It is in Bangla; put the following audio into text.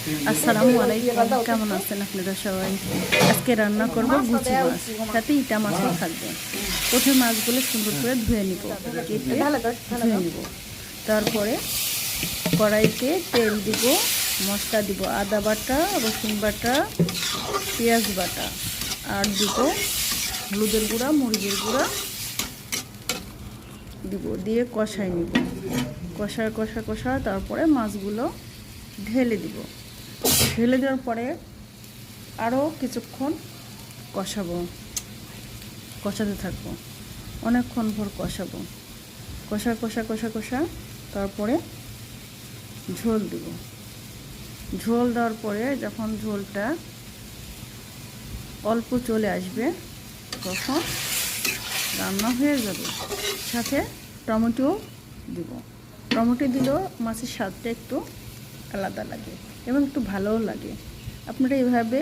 আসসালামু আলাইকুম, কেমন আছেন আপনারা সবাই? আজকে রান্না করব গুচি মাছ, সাথে ইটা মাছও থাকবে। প্রথমে মাছগুলো সুন্দর করে ধুয়ে নিব, কেটে ধুয়ে নিব। তারপরে কড়াইতে তেল দিব, মশলা দিব, আদা বাটা, রসুন বাটা, পেঁয়াজ বাটা, আর দিব হলুদের গুঁড়া, মরিচের গুঁড়া দিব, দিয়ে কষাই নিব। কষা তারপরে মাছগুলো ঢেলে দিব। ঢেলে দেওয়ার পরে আরও কিছুক্ষণ কষাতে থাকবো, অনেকক্ষণ ভর কষাবো। কষা তারপরে ঝোল দিব। ঝোল দেওয়ার পরে যখন ঝোলটা অল্প চলে আসবে তখন রান্না হয়ে যাবে। সাথে টমেটো দিব। টমেটো দিলেও মাছের স্বাদটা একটু আলাদা লাগে এবং একটু ভালোও লাগে। আপনারা এইভাবে